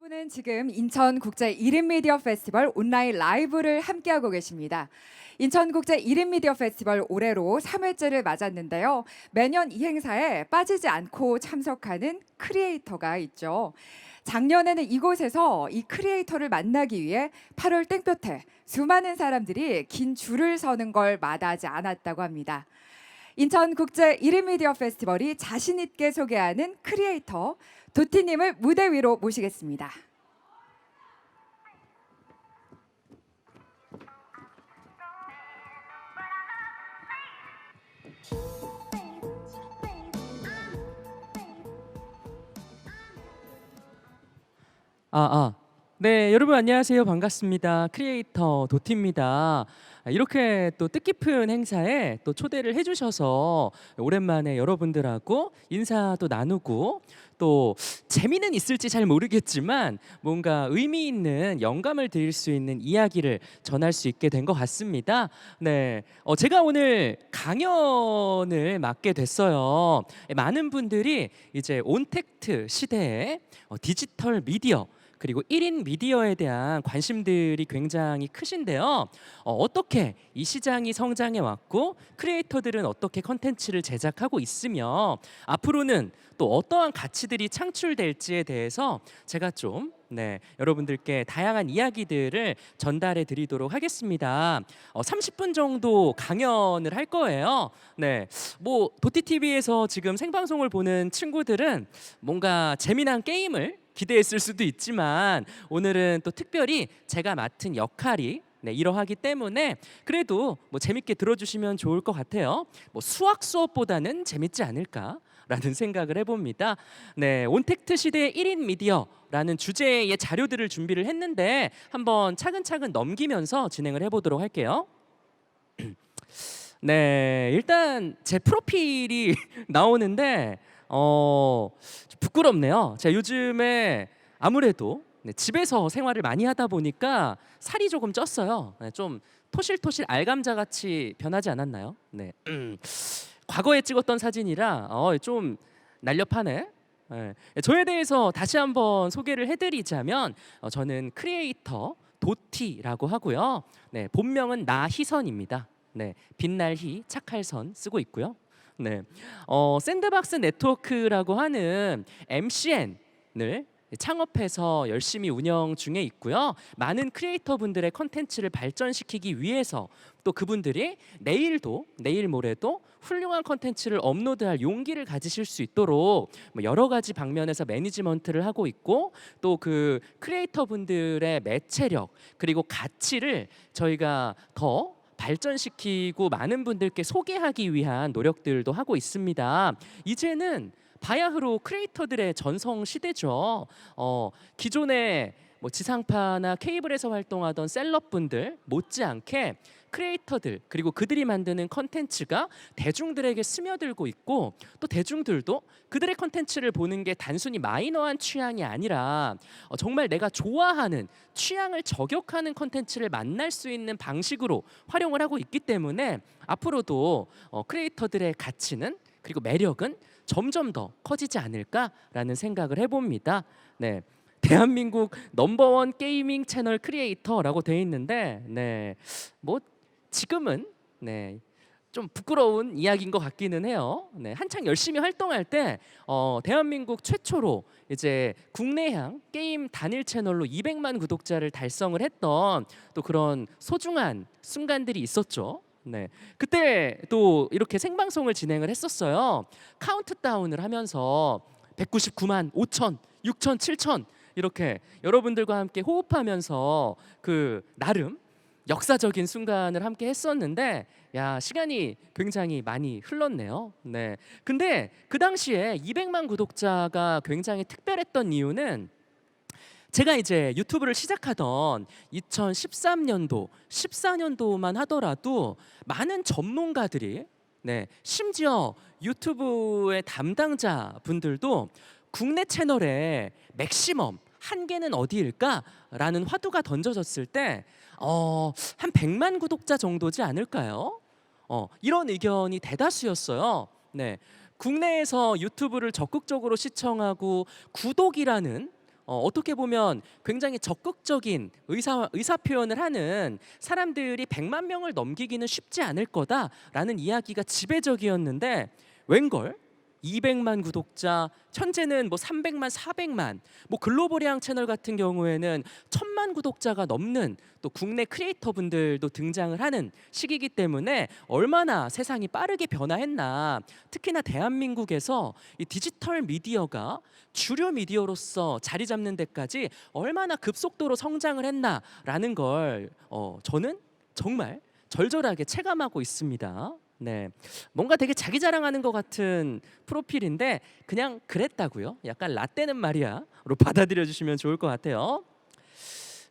분은 지금 인천국제 1인 미디어 페스티벌 온라인 라이브를 함께하고 계십니다. 인천국제 1인 미디어 페스티벌 올해로 3회째를 맞았는데요. 매년 이 행사에 빠지지 않고 참석하는 크리에이터가 있죠. 작년에는 이곳에서 이 크리에이터를 만나기 위해 8월 땡볕에 수많은 사람들이 긴 줄을 서는 걸 마다하지 않았다고 합니다. 인천국제 1인 미디어 페스티벌이 자신 있게 소개하는 크리에이터 도티님을 무대 위로 모시겠습니다. 네, 여러분 안녕하세요. 반갑습니다. 크리에이터 도티입니다. 이렇게 또 뜻깊은 행사에 또 초대를 해주셔서 오랜만에 여러분들하고 인사도 나누고 또 재미는 있을지 잘 모르겠지만 뭔가 의미 있는 영감을 드릴 수 있는 이야기를 전할 수 있게 된 것 같습니다. 네, 제가 오늘 강연을 맡게 됐어요. 많은 분들이 이제 온택트 시대에 디지털 미디어 그리고 1인 미디어에 대한 관심들이 굉장히 크신데요. 어떻게 이 시장이 성장해 왔고 크리에이터들은 어떻게 컨텐츠를 제작하고 있으며 앞으로는 또 어떠한 가치들이 창출될지에 대해서 제가 좀 여러분들께 다양한 이야기들을 전달해 드리도록 하겠습니다. 30분 정도 강연을 할 거예요. 네, 뭐 도티 TV에서 지금 생방송을 보는 친구들은 뭔가 재미난 게임을 기대했을 수도 있지만 오늘은 또 특별히 제가 맡은 역할이 이러하기 때문에 그래도 뭐 재밌게 들어주시면 좋을 것 같아요. 뭐 수학 수업보다는 재밌지 않을까라는 생각을 해봅니다. 네, 온택트 시대의 1인 미디어라는 주제의 자료들을 준비를 했는데 한번 차근차근 넘기면서 진행을 해보도록 할게요. 네, 일단 제 프로필이 나오는데 부끄럽네요. 제가 요즘에 아무래도 집에서 생활을 많이 하다 보니까 살이 조금 쪘어요. 좀 토실토실 알감자 같이 변하지 않았나요? 네. 과거에 찍었던 사진이라 좀 날렵하네. 네. 저에 대해서 다시 한번 소개를 해드리자면 저는 크리에이터 도티라고 하고요. 네, 본명은 나희선입니다. 네, 빛날 희 착할 선 쓰고 있고요. 네, 샌드박스 네트워크라고 하는 MCN을 창업해서 열심히 운영 중에 있고요. 많은 크리에이터 분들의 컨텐츠를 발전시키기 위해서 또 그분들이 내일도 내일 모레도 훌륭한 컨텐츠를 업로드할 용기를 가지실 수 있도록 뭐 여러 가지 방면에서 매니지먼트를 하고 있고 또 그 크리에이터 분들의 매체력 그리고 가치를 저희가 더 발전시키고 많은 분들께 소개하기 위한 노력들도 하고 있습니다. 이제는 바야흐로 크리에이터들의 전성 시대죠. 기존에 뭐 지상파나 케이블에서 활동하던 셀럽분들 못지않게 크리에이터들 그리고 그들이 만드는 컨텐츠가 대중들에게 스며들고 있고 또 대중들도 그들의 컨텐츠를 보는 게 단순히 마이너한 취향이 아니라 정말 내가 좋아하는 취향을 저격하는 컨텐츠를 만날 수 있는 방식으로 활용을 하고 있기 때문에 앞으로도 크리에이터들의 가치는 그리고 매력은 점점 더 커지지 않을까라는 생각을 해봅니다. 네. 대한민국 넘버원 게이밍 채널 크리에이터라고 돼 있는데 뭐 지금은 좀 부끄러운 이야기인 것 같기는 해요. 한창 열심히 활동할 때 대한민국 최초로 이제 국내향 게임 단일 채널로 200만 구독자를 달성을 했던 또 그런 소중한 순간들이 있었죠. 그때 또 이렇게 생방송을 진행을 했었어요. 카운트다운을 하면서 199만 5천, 6천, 7천 이렇게 여러분들과 함께 호흡하면서 그 나름 역사적인 순간을 함께 했었는데 야, 시간이 굉장히 많이 흘렀네요. 근데 그 당시에 200만 구독자가 굉장히 특별했던 이유는 제가 이제 유튜브를 시작하던 2013년도, 14년도만 하더라도 많은 전문가들이 심지어 유튜브의 담당자 분들도 국내 채널의 맥시멈 한계는 어디일까라는 화두가 던져졌을 때 한 100만 구독자 정도지 않을까요? 이런 의견이 대다수였어요. 국내에서 유튜브를 적극적으로 시청하고 구독이라는 어떻게 보면 굉장히 적극적인 의사 표현을 하는 사람들이 100만 명을 넘기기는 쉽지 않을 거다라는 이야기가 지배적이었는데 웬걸 200만 구독자, 현재는 뭐 300만, 400만, 뭐 글로벌향 채널 같은 경우에는 1000만 구독자가 넘는 또 국내 크리에이터 분들도 등장을 하는 시기이기 때문에 얼마나 세상이 빠르게 변화했나. 특히나 대한민국에서 이 디지털 미디어가 주류 미디어로서 자리 잡는 데까지 얼마나 급속도로 성장을 했나라는 걸 저는 정말 절절하게 체감하고 있습니다. 네, 뭔가 되게 자기 자랑하는 것 같은 프로필인데 그냥 그랬다고요? 약간 라떼는 말이야로 받아들여 주시면 좋을 것 같아요.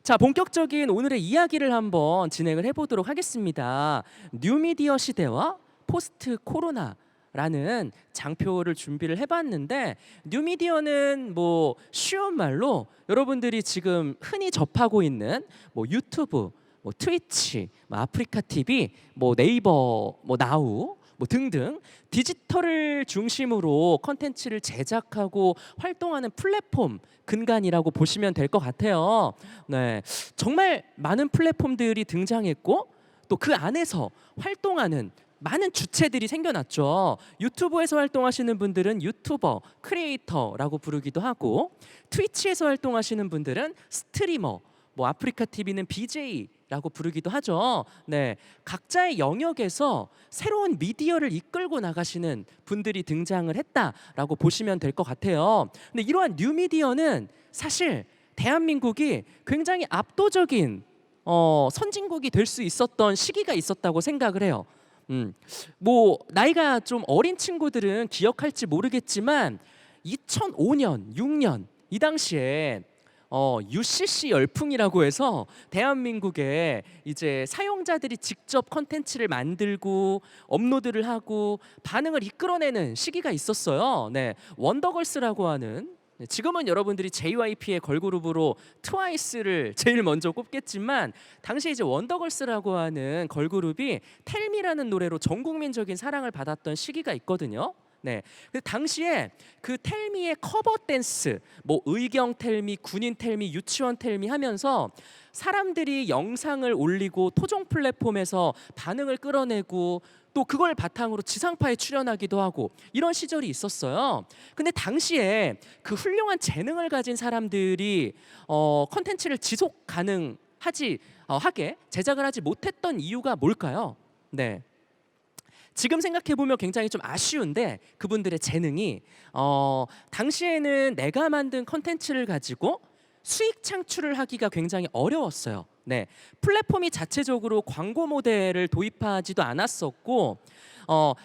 자, 본격적인 오늘의 이야기를 한번 진행을 해보도록 하겠습니다. 뉴미디어 시대와 포스트 코로나라는 장표를 준비를 해봤는데, 뉴미디어는 뭐 쉬운 말로 여러분들이 지금 흔히 접하고 있는 뭐 유튜브, 뭐 트위치, 뭐 아프리카 TV, 뭐 네이버, 뭐 나우 뭐 등등 디지털을 중심으로 컨텐츠를 제작하고 활동하는 플랫폼 근간이라고 보시면 될 것 같아요. 네, 정말 많은 플랫폼들이 등장했고 또 그 안에서 활동하는 많은 주체들이 생겨났죠. 유튜브에서 활동하시는 분들은 유튜버, 크리에이터라고 부르기도 하고, 트위치에서 활동하시는 분들은 스트리머, 뭐 아프리카 TV는 BJ라고 부르기도 하죠. 네, 각자의 영역에서 새로운 미디어를 이끌고 나가시는 분들이 등장을 했다라고 보시면 될 것 같아요. 근데 이러한 뉴미디어는 사실 대한민국이 굉장히 압도적인 선진국이 될 수 있었던 시기가 있었다고 생각을 해요. 뭐 나이가 좀 어린 친구들은 기억할지 모르겠지만 2005년, 6년 이 당시에 UCC 열풍이라고 해서 대한민국에 이제 사용자들이 직접 컨텐츠를 만들고 업로드를 하고 반응을 이끌어내는 시기가 있었어요. 네, 원더걸스라고 하는, 지금은 여러분들이 JYP의 걸그룹으로 트와이스를 제일 먼저 꼽겠지만 당시 이제 원더걸스라고 하는 걸그룹이 텔미라는 노래로 전 국민적인 사랑을 받았던 시기가 있거든요. 네, 그 당시에 그 텔미의 커버 댄스, 뭐 의경 텔미, 군인 텔미, 유치원 텔미 하면서 사람들이 영상을 올리고 토종 플랫폼에서 반응을 끌어내고 또 그걸 바탕으로 지상파에 출연하기도 하고 이런 시절이 있었어요. 근데 당시에 그 훌륭한 재능을 가진 사람들이 컨텐츠를 지속 가능하지 하게 제작을 하지 못했던 이유가 뭘까요? 네. 지금 생각해 보면 굉장히 좀 아쉬운데 그분들의 재능이 당시에는 내가 만든 컨텐츠를 가지고 수익 창출을 하기가 굉장히 어려웠어요. 네, 플랫폼이 자체적으로 광고 모델을 도입하지도 않았었고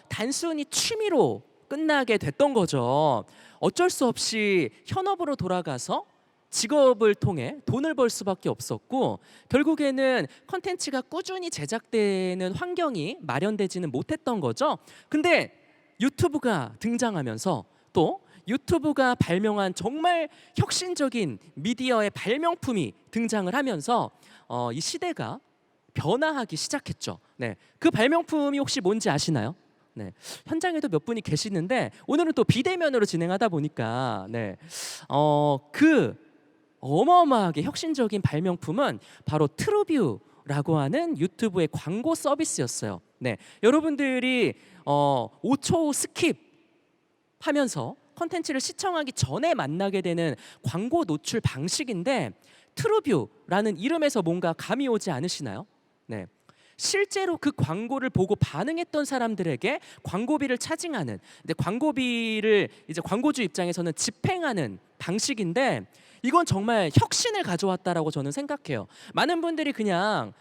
단순히 취미로 끝나게 됐던 거죠. 어쩔 수 없이 현업으로 돌아가서 직업을 통해 돈을 벌 수밖에 없었고 결국에는 컨텐츠가 꾸준히 제작되는 환경이 마련되지는 못했던 거죠. 근데 유튜브가 등장하면서 또 유튜브가 발명한 정말 혁신적인 미디어의 발명품이 등장을 하면서 이 시대가 변화하기 시작했죠. 네, 그 발명품이 혹시 뭔지 아시나요? 네, 현장에도 몇 분이 계시는데 오늘은 또 비대면으로 진행하다 보니까 그 어마어마하게 혁신적인 발명품은 바로 트루뷰라고 하는 유튜브의 광고 서비스였어요. 네, 여러분들이 5초 스킵 하면서 컨텐츠를 시청하기 전에 만나게 되는 광고 노출 방식인데 트루뷰라는 이름에서 뭔가 감이 오지 않으시나요? 네, 실제로 그 광고를 보고 반응했던 사람들에게 광고비를 차징하는, 근데 광고비를 이제 광고주 입장에서는 집행하는 방식인데 이건 정말 혁신을 가져왔다라고 저는 생각해요. 많은 분들이 그냥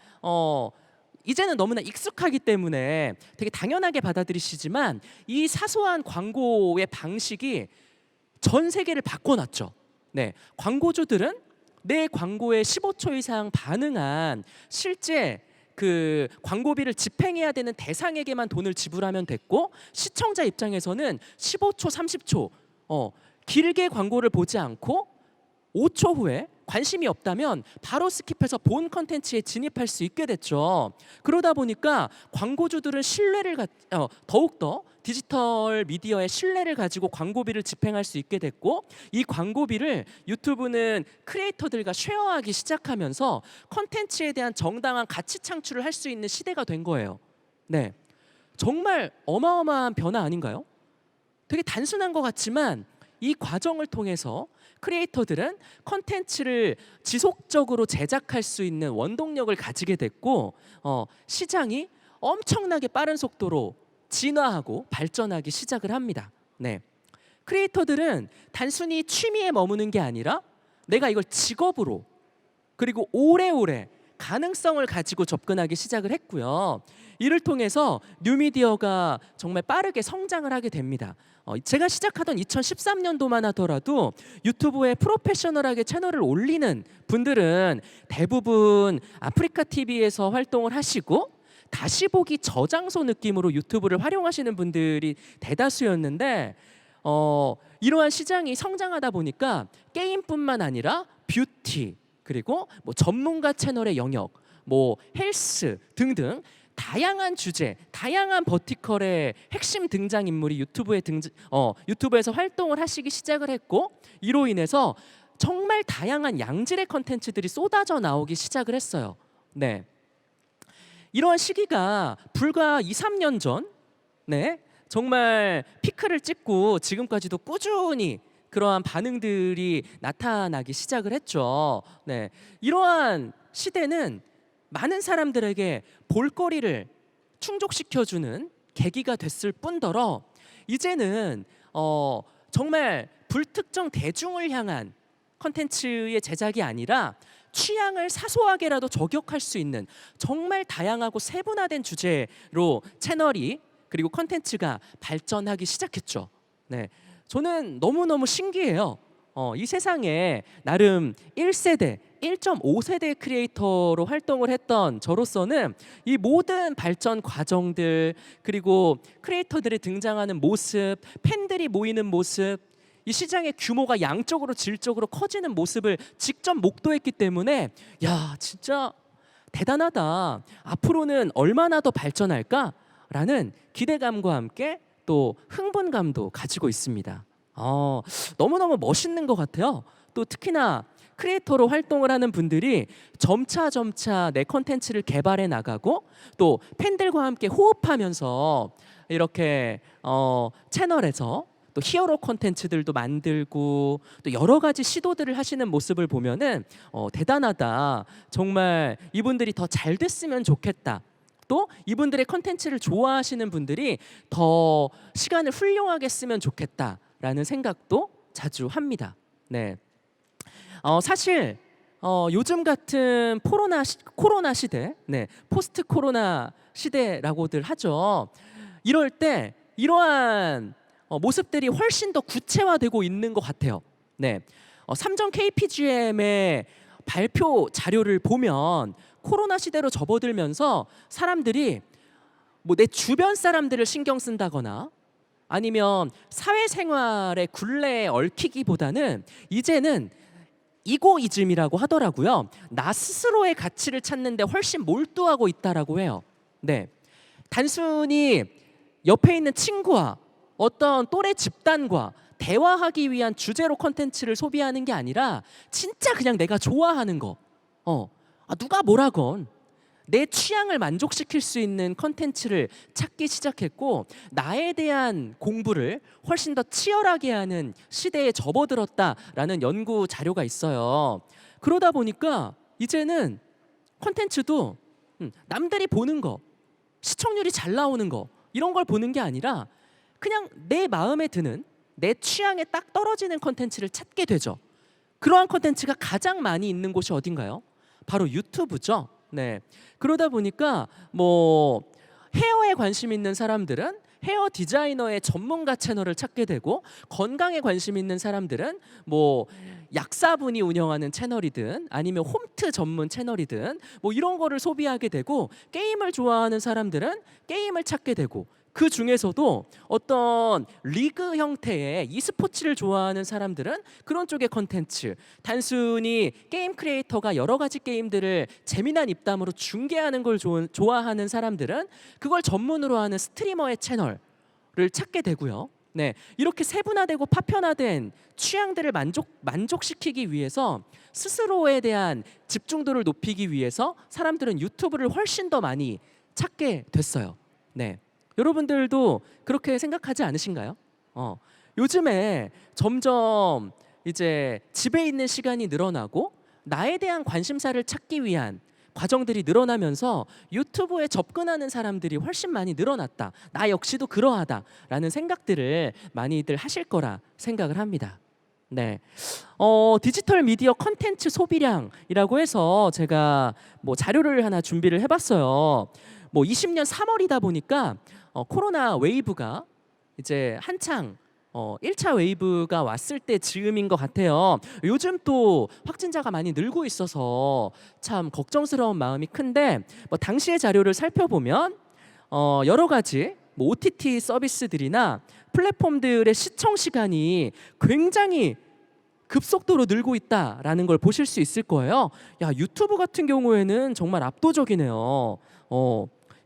이제는 너무나 익숙하기 때문에 되게 당연하게 받아들이시지만 이 사소한 광고의 방식이 전 세계를 바꿔놨죠. 네, 광고주들은 내 광고에 15초 이상 반응한 실제 그 광고비를 집행해야 되는 대상에게만 돈을 지불하면 됐고 시청자 입장에서는 15초, 30초 길게 광고를 보지 않고 5초 후에 관심이 없다면 바로 스킵해서 본 컨텐츠에 진입할 수 있게 됐죠. 그러다 보니까 광고주들은 더욱더 디지털 미디어의 신뢰를 가지고 광고비를 집행할 수 있게 됐고, 이 광고비를 유튜브는 크리에이터들과 쉐어하기 시작하면서 컨텐츠에 대한 정당한 가치 창출을 할 수 있는 시대가 된 거예요. 네, 정말 어마어마한 변화 아닌가요? 되게 단순한 것 같지만 이 과정을 통해서 크리에이터들은 컨텐츠를 지속적으로 제작할 수 있는 원동력을 가지게 됐고, 시장이 엄청나게 빠른 속도로 진화하고 발전하기 시작을 합니다. 네, 크리에이터들은 단순히 취미에 머무는 게 아니라 내가 이걸 직업으로 그리고 오래오래 가능성을 가지고 접근하기 시작을 했고요. 이를 통해서 뉴미디어가 정말 빠르게 성장을 하게 됩니다. 제가 시작하던 2013년도만 하더라도 유튜브에 프로페셔널하게 채널을 올리는 분들은 대부분 아프리카 TV에서 활동을 하시고 다시 보기 저장소 느낌으로 유튜브를 활용하시는 분들이 대다수였는데, 이러한 시장이 성장하다 보니까 게임뿐만 아니라 뷰티, 그리고 뭐 전문가 채널의 영역, 뭐 헬스 등등 다양한 주제, 다양한 버티컬의 핵심 등장 인물이 유튜브에서 활동을 하시기 시작을 했고, 이로 인해서 정말 다양한 양질의 컨텐츠들이 쏟아져 나오기 시작을 했어요. 네, 이러한 시기가 불과 2, 3년 전, 네, 정말 피크를 찍고 지금까지도 꾸준히 그러한 반응들이 나타나기 시작을 했죠. 네, 이러한 시대는 많은 사람들에게 볼거리를 충족시켜주는 계기가 됐을 뿐더러 이제는 정말 불특정 대중을 향한 컨텐츠의 제작이 아니라 취향을 사소하게라도 저격할 수 있는 정말 다양하고 세분화된 주제로 채널이 그리고 컨텐츠가 발전하기 시작했죠. 네, 저는 너무너무 신기해요. 이 세상에 나름 1세대, 1.5세대 크리에이터로 활동을 했던 저로서는 이 모든 발전 과정들, 그리고 크리에이터들이 등장하는 모습, 팬들이 모이는 모습, 이 시장의 규모가 양적으로 질적으로 커지는 모습을 직접 목도했기 때문에 야, 진짜 대단하다. 앞으로는 얼마나 더 발전할까라는 기대감과 함께 또 흥분감도 가지고 있습니다. 너무너무 멋있는 것 같아요. 또 특히나 크리에이터로 활동을 하는 분들이 점차 내 컨텐츠를 개발해 나가고 또 팬들과 함께 호흡하면서 이렇게 채널에서 또 히어로 콘텐츠들도 만들고 또 여러 가지 시도들을 하시는 모습을 보면은 대단하다. 정말 이분들이 더 잘 됐으면 좋겠다. 또 이분들의 컨텐츠를 좋아하시는 분들이 더 시간을 훌륭하게 쓰면 좋겠다라는 생각도 자주 합니다. 네, 사실 요즘 같은 코로나 시대, 네, 포스트 코로나 시대라고들 하죠. 이럴 때 이러한 모습들이 훨씬 더 구체화되고 있는 것 같아요. 네, 삼성 KPGM의 발표 자료를 보면 코로나 시대로 접어들면서 사람들이 뭐 내 주변 사람들을 신경 쓴다거나 아니면 사회생활의 굴레에 얽히기보다는 이제는 이고이즘이라고 하더라고요. 나 스스로의 가치를 찾는 데 훨씬 몰두하고 있다라고 해요. 네, 단순히 옆에 있는 친구와 어떤 또래 집단과 대화하기 위한 주제로 컨텐츠를 소비하는 게 아니라 진짜 그냥 내가 좋아하는 거, 누가 뭐라건 내 취향을 만족시킬 수 있는 컨텐츠를 찾기 시작했고, 나에 대한 공부를 훨씬 더 치열하게 하는 시대에 접어들었다라는 연구 자료가 있어요. 그러다 보니까 이제는 컨텐츠도 남들이 보는 거, 시청률이 잘 나오는 거 이런 걸 보는 게 아니라 그냥 내 마음에 드는 내 취향에 딱 떨어지는 컨텐츠를 찾게 되죠. 그러한 컨텐츠가 가장 많이 있는 곳이 어딘가요? 바로 유튜브죠. 네, 그러다 보니까 뭐 헤어에 관심 있는 사람들은 헤어 디자이너의 전문가 채널을 찾게 되고, 건강에 관심 있는 사람들은 뭐 약사분이 운영하는 채널이든 아니면 홈트 전문 채널이든 뭐 이런 거를 소비하게 되고, 게임을 좋아하는 사람들은 게임을 찾게 되고, 그 중에서도 어떤 리그 형태의 e스포츠를 좋아하는 사람들은 그런 쪽의 컨텐츠, 단순히 게임 크리에이터가 여러 가지 게임들을 재미난 입담으로 중계하는 걸 좋아하는 사람들은 그걸 전문으로 하는 스트리머의 채널을 찾게 되고요. 네, 이렇게 세분화되고 파편화된 취향들을 만족시키기 위해서 스스로에 대한 집중도를 높이기 위해서 사람들은 유튜브를 훨씬 더 많이 찾게 됐어요. 네, 여러분들도 그렇게 생각하지 않으신가요? 요즘에 점점 이제 집에 있는 시간이 늘어나고 나에 대한 관심사를 찾기 위한 과정들이 늘어나면서 유튜브에 접근하는 사람들이 훨씬 많이 늘어났다. 나 역시도 그러하다라는 생각들을 많이들 하실 거라 생각을 합니다. 네, 디지털 미디어 컨텐츠 소비량이라고 해서 제가 뭐 자료를 하나 준비를 해봤어요. 뭐 20년 3월이다 보니까 코로나 웨이브가 이제 한창 1차 웨이브가 왔을 때 즈음인 것 같아요. 요즘 또 확진자가 많이 늘고 있어서 참 걱정스러운 마음이 큰데 뭐 당시의 자료를 살펴보면 여러 가지 뭐 OTT 서비스들이나 플랫폼들의 시청 시간이 굉장히 급속도로 늘고 있다라는 걸 보실 수 있을 거예요. 야, 유튜브 같은 경우에는 정말 압도적이네요.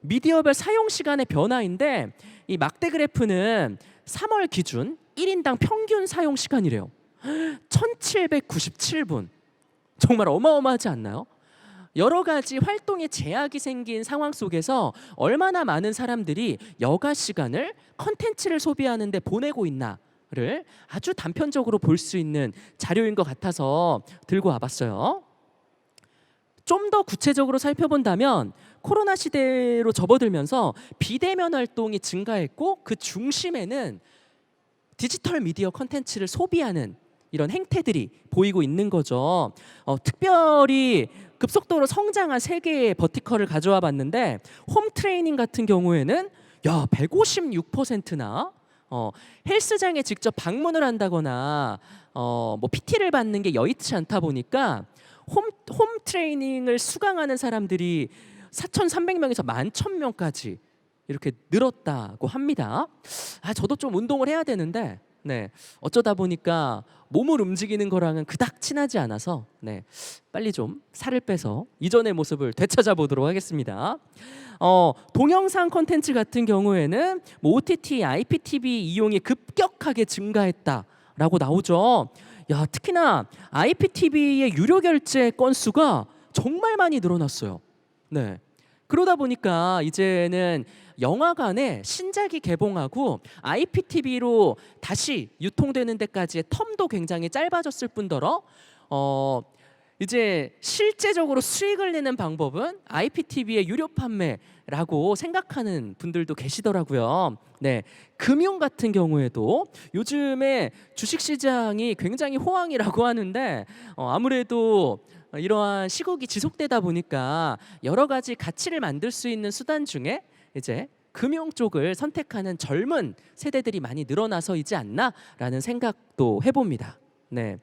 미디어별 사용 시간의 변화인데 이 막대 그래프는 3월 기준 1인당 평균 사용 시간이래요. 1797분. 정말 어마어마하지 않나요? 여러 가지 활동에 제약이 생긴 상황 속에서 얼마나 많은 사람들이 여가 시간을 컨텐츠를 소비하는 데 보내고 있나를 아주 단편적으로 볼 수 있는 자료인 것 같아서 들고 와봤어요. 좀 더 구체적으로 살펴본다면 코로나 시대로 접어들면서 비대면 활동이 증가했고 그 중심에는 디지털 미디어 컨텐츠를 소비하는 이런 행태들이 보이고 있는 거죠. 특별히 급속도로 성장한 세 개의 버티컬을 가져와 봤는데 홈 트레이닝 같은 경우에는 156%나 헬스장에 직접 방문을 한다거나 뭐 PT를 받는 게 여의치 않다 보니까 홈 트레이닝을 수강하는 사람들이 4,300명에서 11,000명까지 이렇게 늘었다고 합니다. 저도 좀 운동을 해야 되는데 네, 어쩌다 보니까 몸을 움직이는 거랑은 그닥 친하지 않아서 네, 빨리 좀 살을 빼서 이전의 모습을 되찾아 보도록 하겠습니다. 동영상 콘텐츠 같은 경우에는 뭐 OTT, IPTV 이용이 급격하게 증가했다라고 나오죠. 야, 특히나 IPTV의 유료 결제 건수가 정말 많이 늘어났어요. 네, 그러다 보니까 이제는 영화관에 신작이 개봉하고 IPTV로 다시 유통되는 데까지의 텀도 굉장히 짧아졌을 뿐더러 이제 실제적으로 수익을 내는 방법은 IPTV의 유료 판매라고 생각하는 분들도 계시더라고요. 네, 금융 같은 경우에도 요즘에 주식 시장이 굉장히 호황이라고 하는데 아무래도 이러한 시국이 지속되다 보니까 여러 가지 가치를 만들 수 있는 수단 중에 이제 금융 쪽을 선택하는 젊은 세대들이 많이 늘어나서이지 않나라는 생각도 해봅니다. 네,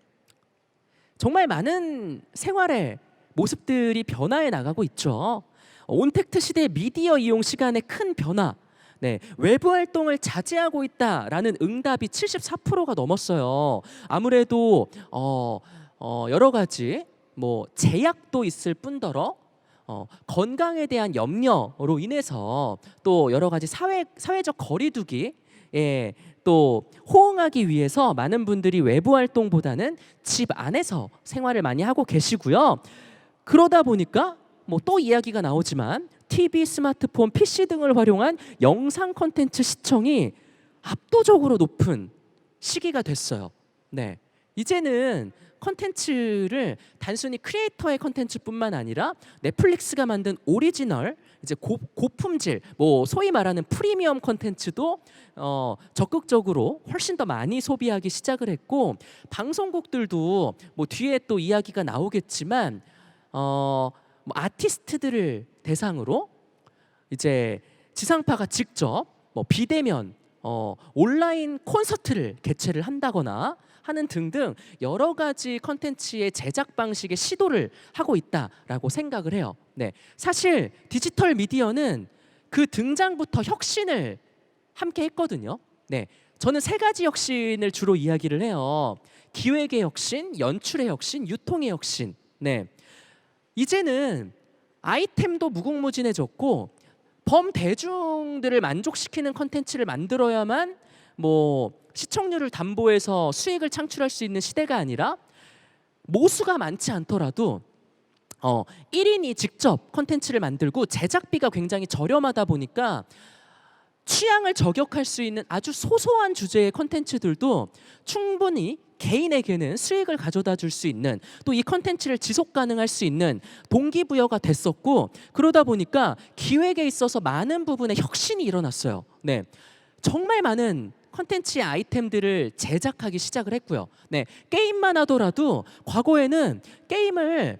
정말 많은 생활의 모습들이 변화해 나가고 있죠. 온택트 시대의 미디어 이용 시간의 큰 변화. 네, 외부 활동을 자제하고 있다라는 응답이 74%가 넘었어요. 아무래도 여러 가지 뭐 제약도 있을 뿐더러 건강에 대한 염려로 인해서 또 여러 가지 사회적 거리두기 또 호응하기 위해서 많은 분들이 외부 활동보다는 집 안에서 생활을 많이 하고 계시고요. 그러다 보니까 뭐 또 이야기가 나오지만 TV, 스마트폰, PC 등을 활용한 영상 콘텐츠 시청이 압도적으로 높은 시기가 됐어요. 네, 이제는 컨텐츠를 단순히 크리에이터의 컨텐츠뿐만 아니라 넷플릭스가 만든 오리지널 이제 고품질 뭐 소위 말하는 프리미엄 컨텐츠도 적극적으로 훨씬 더 많이 소비하기 시작을 했고 방송국들도 뭐 뒤에 또 이야기가 나오겠지만 뭐 아티스트들을 대상으로 이제 지상파가 직접 뭐 비대면 온라인 콘서트를 개최를 한다거나 하는 등등 여러 가지 컨텐츠의 제작 방식의 시도를 하고 있다라고 생각을 해요. 네, 사실 디지털 미디어는 그 등장부터 혁신을 함께 했거든요. 네, 저는 세 가지 혁신을 주로 이야기를 해요. 기획의 혁신, 연출의 혁신, 유통의 혁신. 네, 이제는 아이템도 무궁무진해졌고 범대중들을 만족시키는 컨텐츠를 만들어야만 뭐 시청률을 담보해서 수익을 창출할 수 있는 시대가 아니라 모수가 많지 않더라도 1인이 직접 컨텐츠를 만들고 제작비가 굉장히 저렴하다 보니까 취향을 저격할 수 있는 아주 소소한 주제의 컨텐츠들도 충분히 개인에게는 수익을 가져다 줄 수 있는, 또 이 컨텐츠를 지속 가능할 수 있는 동기부여가 됐었고, 그러다 보니까 기획에 있어서 많은 부분에 혁신이 일어났어요. 네, 정말 많은 컨텐츠의 아이템들을 제작하기 시작을 했고요. 네, 게임만 하더라도 과거에는 게임을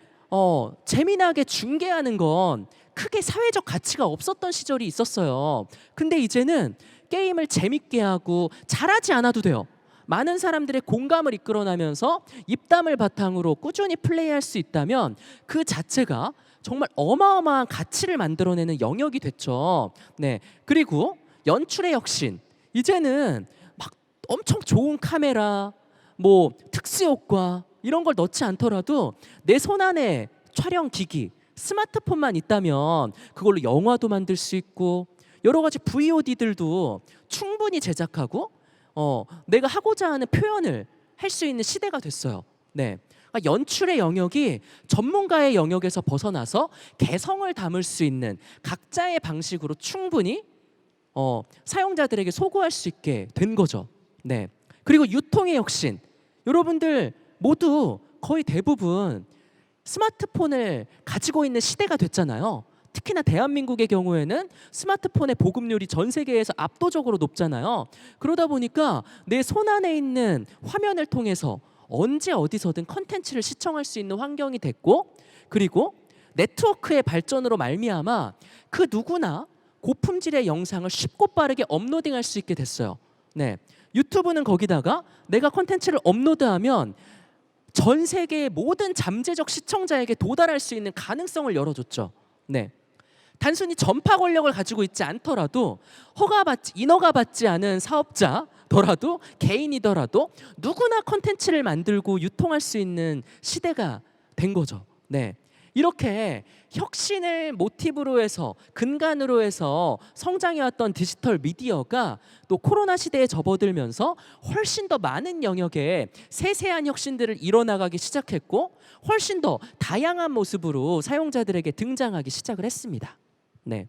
재미나게 중계하는 건 크게 사회적 가치가 없었던 시절이 있었어요. 근데 이제는 게임을 재밌게 하고 잘하지 않아도 돼요. 많은 사람들의 공감을 이끌어나면서 입담을 바탕으로 꾸준히 플레이할 수 있다면 그 자체가 정말 어마어마한 가치를 만들어내는 영역이 됐죠. 네, 그리고 연출의 혁신. 이제는 막 엄청 좋은 카메라, 뭐 특수효과 이런 걸 넣지 않더라도 내 손 안에 촬영 기기, 스마트폰만 있다면 그걸로 영화도 만들 수 있고 여러 가지 VOD들도 충분히 제작하고 내가 하고자 하는 표현을 할 수 있는 시대가 됐어요. 네, 그러니까 연출의 영역이 전문가의 영역에서 벗어나서 개성을 담을 수 있는 각자의 방식으로 충분히 사용자들에게 소구할 수 있게 된 거죠. 네, 그리고 유통의 혁신. 여러분들 모두 거의 대부분 스마트폰을 가지고 있는 시대가 됐잖아요. 특히나 대한민국의 경우에는 스마트폰의 보급률이 전 세계에서 압도적으로 높잖아요. 그러다 보니까 내 손 안에 있는 화면을 통해서 언제 어디서든 컨텐츠를 시청할 수 있는 환경이 됐고, 그리고 네트워크의 발전으로 말미암아 그 누구나 고품질의 영상을 쉽고 빠르게 업로딩할 수 있게 됐어요. 네, 유튜브는 거기다가 내가 컨텐츠를 업로드하면 전 세계의 모든 잠재적 시청자에게 도달할 수 있는 가능성을 열어줬죠. 네, 단순히 전파 권력을 가지고 있지 않더라도 인허가 받지 않은 사업자더라도 개인이더라도 누구나 컨텐츠를 만들고 유통할 수 있는 시대가 된 거죠. 네, 이렇게 혁신을 모티브로 해서 근간으로 해서 성장해왔던 디지털 미디어가 또 코로나 시대에 접어들면서 훨씬 더 많은 영역에 세세한 혁신들을 이뤄나가기 시작했고 훨씬 더 다양한 모습으로 사용자들에게 등장하기 시작을 했습니다. 네,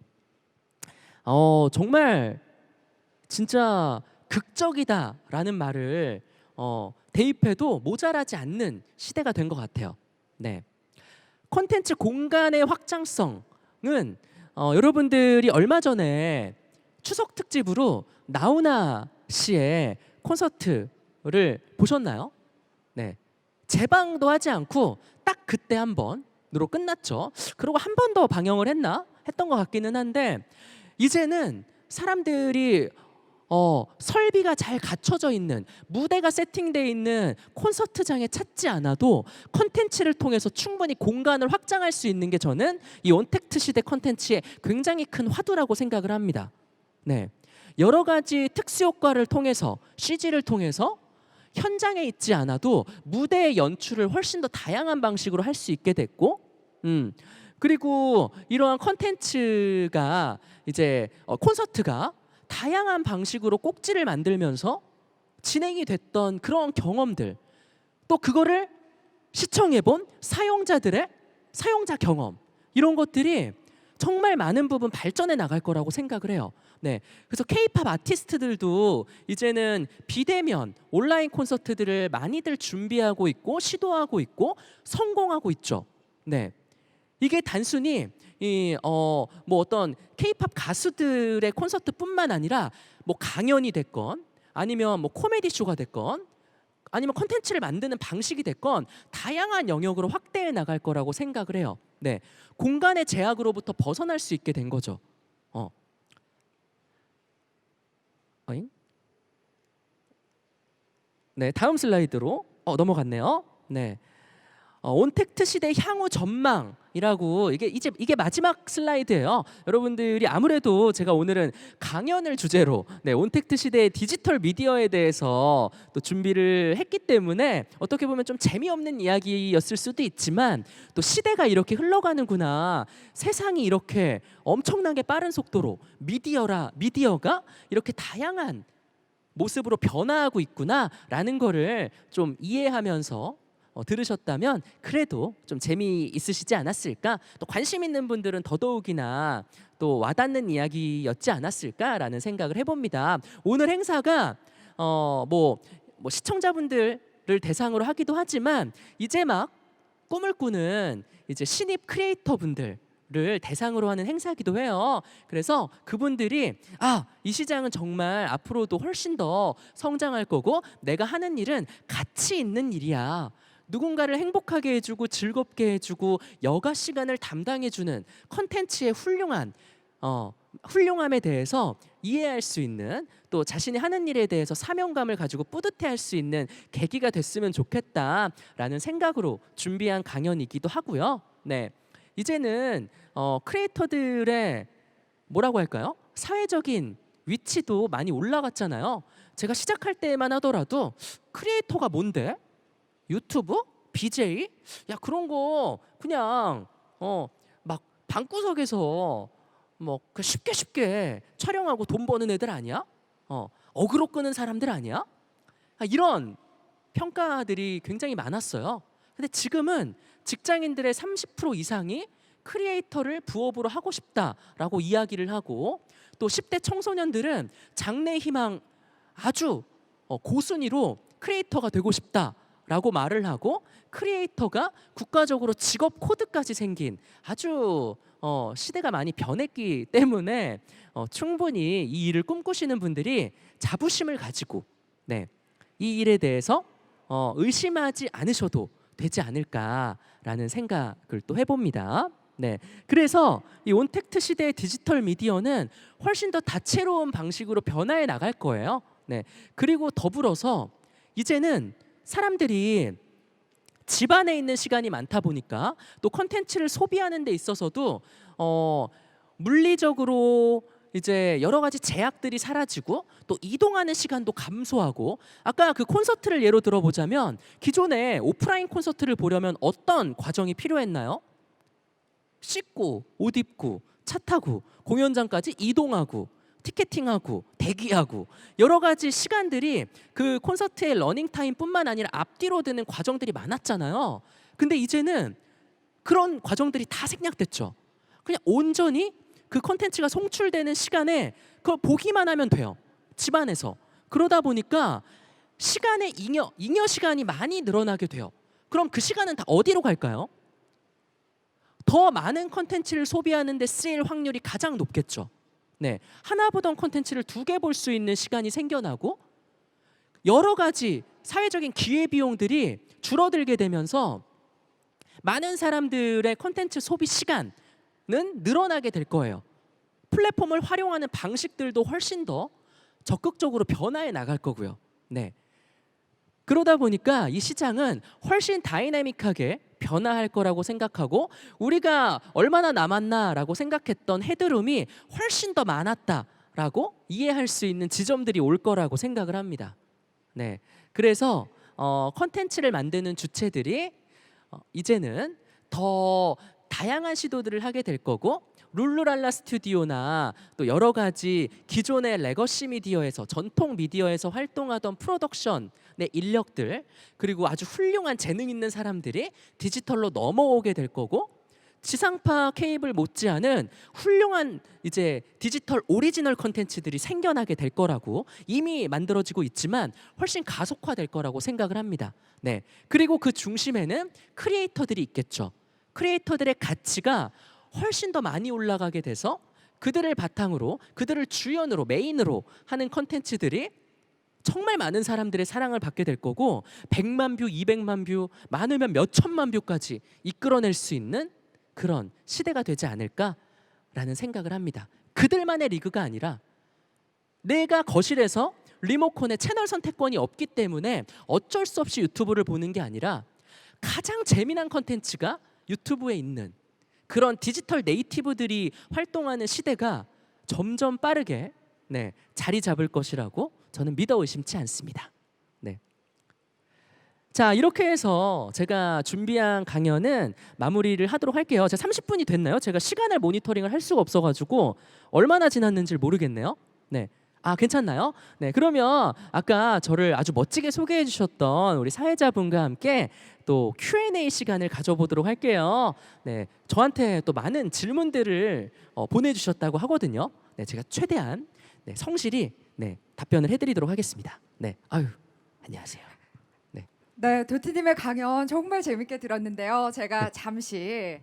정말 진짜 극적이다라는 말을 대입해도 모자라지 않는 시대가 된 것 같아요. 네, 콘텐츠 공간의 확장성은 여러분들이 얼마 전에 추석 특집으로 나훈아 씨의 콘서트를 보셨나요? 네, 재방도 하지 않고 딱 그때 한 번으로 끝났죠. 그리고 한 번 더 방영을 했던 것 같기는 한데, 이제는 사람들이 설비가 잘 갖춰져 있는 무대가 세팅되어 있는 콘서트장에 찾지 않아도 컨텐츠를 통해서 충분히 공간을 확장할 수 있는 게 저는 이 온택트 시대 컨텐츠의 굉장히 큰 화두라고 생각을 합니다. 네, 여러 가지 특수효과를 통해서 CG를 통해서 현장에 있지 않아도 무대의 연출을 훨씬 더 다양한 방식으로 할 수 있게 됐고, 그리고 이러한 컨텐츠가 이제 콘서트가 다양한 방식으로 꼭지를 만들면서 진행이 됐던 그런 경험들, 또 그거를 시청해본 사용자들의 사용자 경험, 이런 것들이 정말 많은 부분 발전해 나갈 거라고 생각을 해요. 네, 그래서 K-팝 아티스트들도 이제는 비대면 온라인 콘서트들을 많이들 준비하고 있고 시도하고 있고 성공하고 있죠. 네, 이게 단순히 뭐 어떤 K-팝 가수들의 콘서트뿐만 아니라 뭐 강연이 됐건 아니면 뭐 코미디 쇼가 됐건 아니면 콘텐츠를 만드는 방식이 됐건 다양한 영역으로 확대해 나갈 거라고 생각을 해요. 네, 공간의 제약으로부터 벗어날 수 있게 된 거죠. 네, 다음 슬라이드로 넘어갔네요. 네, 온택트 시대 향후 전망이라고 이게 마지막 슬라이드예요. 여러분들이 아무래도 제가 오늘은 강연을 주제로 온택트 시대의 디지털 미디어에 대해서 또 준비를 했기 때문에 어떻게 보면 좀 재미없는 이야기였을 수도 있지만 또 시대가 이렇게 흘러가는구나. 세상이 이렇게 엄청나게 빠른 속도로 미디어가 이렇게 다양한 모습으로 변화하고 있구나라는 거를 좀 이해하면서 들으셨다면 그래도 좀 재미있으시지 않았을까? 또 관심 있는 분들은 더더욱이나 또 와닿는 이야기였지 않았을까라는 생각을 해봅니다. 오늘 행사가 뭐 시청자분들을 대상으로 하기도 하지만 이제 막 꿈을 꾸는 이제 신입 크리에이터 분들을 대상으로 하는 행사이기도 해요. 그래서 그분들이 이 시장은 정말 앞으로도 훨씬 더 성장할 거고 내가 하는 일은 가치 있는 일이야. 누군가를 행복하게 해주고 즐겁게 해주고 여가 시간을 담당해주는 컨텐츠의 훌륭함에 대해서 이해할 수 있는 또 자신이 하는 일에 대해서 사명감을 가지고 뿌듯해할 수 있는 계기가 됐으면 좋겠다라는 생각으로 준비한 강연이기도 하고요. 네, 이제는 크리에이터들의 뭐라고 할까요? 사회적인 위치도 많이 올라갔잖아요. 제가 시작할 때만 하더라도 크리에이터가 뭔데? 유튜브? BJ? 야 그런 거 그냥 막 방구석에서 뭐 쉽게 촬영하고 돈 버는 애들 아니야? 어그로 끄는 사람들 아니야? 이런 평가들이 굉장히 많았어요. 근데 지금은 직장인들의 30% 이상이 크리에이터를 부업으로 하고 싶다라고 이야기를 하고 또 10대 청소년들은 장래 희망 아주 고순위로 크리에이터가 되고 싶다라고 말을 하고 크리에이터가 국가적으로 직업 코드까지 생긴 아주 시대가 많이 변했기 때문에 충분히 이 일을 꿈꾸시는 분들이 자부심을 가지고 이 일에 대해서 의심하지 않으셔도 되지 않을까라는 생각을 또 해봅니다. 그래서 이 온택트 시대의 디지털 미디어는 훨씬 더 다채로운 방식으로 변화해 나갈 거예요. 그리고 더불어서 이제는 사람들이 집안에 있는 시간이 많다 보니까 또 콘텐츠를 소비하는 데 있어서도 물리적으로 이제 여러 가지 제약들이 사라지고 또 이동하는 시간도 감소하고 아까 그 콘서트를 예로 들어보자면 기존에 오프라인 콘서트를 보려면 어떤 과정이 필요했나요? 씻고 옷 입고 차 타고 공연장까지 이동하고 티켓팅하고 대기하고 여러 가지 시간들이 그 콘서트의 러닝타임뿐만 아니라 앞뒤로 드는 과정들이 많았잖아요. 근데 이제는 그런 과정들이 다 생략됐죠. 그냥 온전히 그 콘텐츠가 송출되는 시간에 그걸 보기만 하면 돼요. 집안에서. 그러다 보니까 시간의 잉여 시간이 많이 늘어나게 돼요. 그럼 그 시간은 다 어디로 갈까요? 더 많은 콘텐츠를 소비하는 데 쓰일 확률이 가장 높겠죠. 하나 보던 콘텐츠를 2개 볼 수 있는 시간이 생겨나고 여러 가지 사회적인 기회비용들이 줄어들게 되면서 많은 사람들의 콘텐츠 소비 시간은 늘어나게 될 거예요. 플랫폼을 활용하는 방식들도 훨씬 더 적극적으로 변화해 나갈 거고요. 그러다 보니까 이 시장은 훨씬 다이내믹하게 변화할 거라고 생각하고 우리가 얼마나 남았나라고 생각했던 헤드룸이 훨씬 더 많았다라고 이해할 수 있는 지점들이 올 거라고 생각을 합니다. 그래서 컨텐츠를 만드는 주체들이 이제는 더 다양한 시도들을 하게 될 거고 룰루랄라 스튜디오나 또 여러 가지 기존의 레거시 미디어에서 전통 미디어에서 활동하던 프로덕션의 인력들 그리고 아주 훌륭한 재능 있는 사람들이 디지털로 넘어오게 될 거고 지상파 케이블 못지않은 훌륭한 이제 디지털 오리지널 컨텐츠들이 생겨나게 될 거라고 이미 만들어지고 있지만 훨씬 가속화될 거라고 생각을 합니다. 그리고 그 중심에는 크리에이터들이 있겠죠. 크리에이터들의 가치가 훨씬 더 많이 올라가게 돼서 그들을 바탕으로 그들을 주연으로 메인으로 하는 컨텐츠들이 정말 많은 사람들의 사랑을 받게 될 거고 100만 뷰, 200만 뷰, 많으면 몇 천만 뷰까지 이끌어낼 수 있는 그런 시대가 되지 않을까라는 생각을 합니다. 그들만의 리그가 아니라 내가 거실에서 리모컨에 채널 선택권이 없기 때문에 어쩔 수 없이 유튜브를 보는 게 아니라 가장 재미난 컨텐츠가 유튜브에 있는 그런 디지털 네이티브들이 활동하는 시대가 점점 빠르게 자리 잡을 것이라고 저는 믿어 의심치 않습니다. 네. 자, 이렇게 해서 제가 준비한 강연은 마무리를 하도록 할게요. 제가 30분이 됐나요? 제가 시간을 모니터링을 할 수가 없어가지고 얼마나 지났는지 모르겠네요. 네. 아, 괜찮나요? 네, 그러면 아까 저를 아주 멋지게 소개해 주셨던 우리 사회자분과 함께 또 Q&A 시간을 가져보도록 할게요. 네, 저한테 또 많은 질문들을 보내주셨다고 하거든요. 네, 제가 최대한 성실히 답변을 해드리도록 하겠습니다. 네, 아유, 안녕하세요. 네, 도티님의 강연 정말 재밌게 들었는데요. 제가 잠시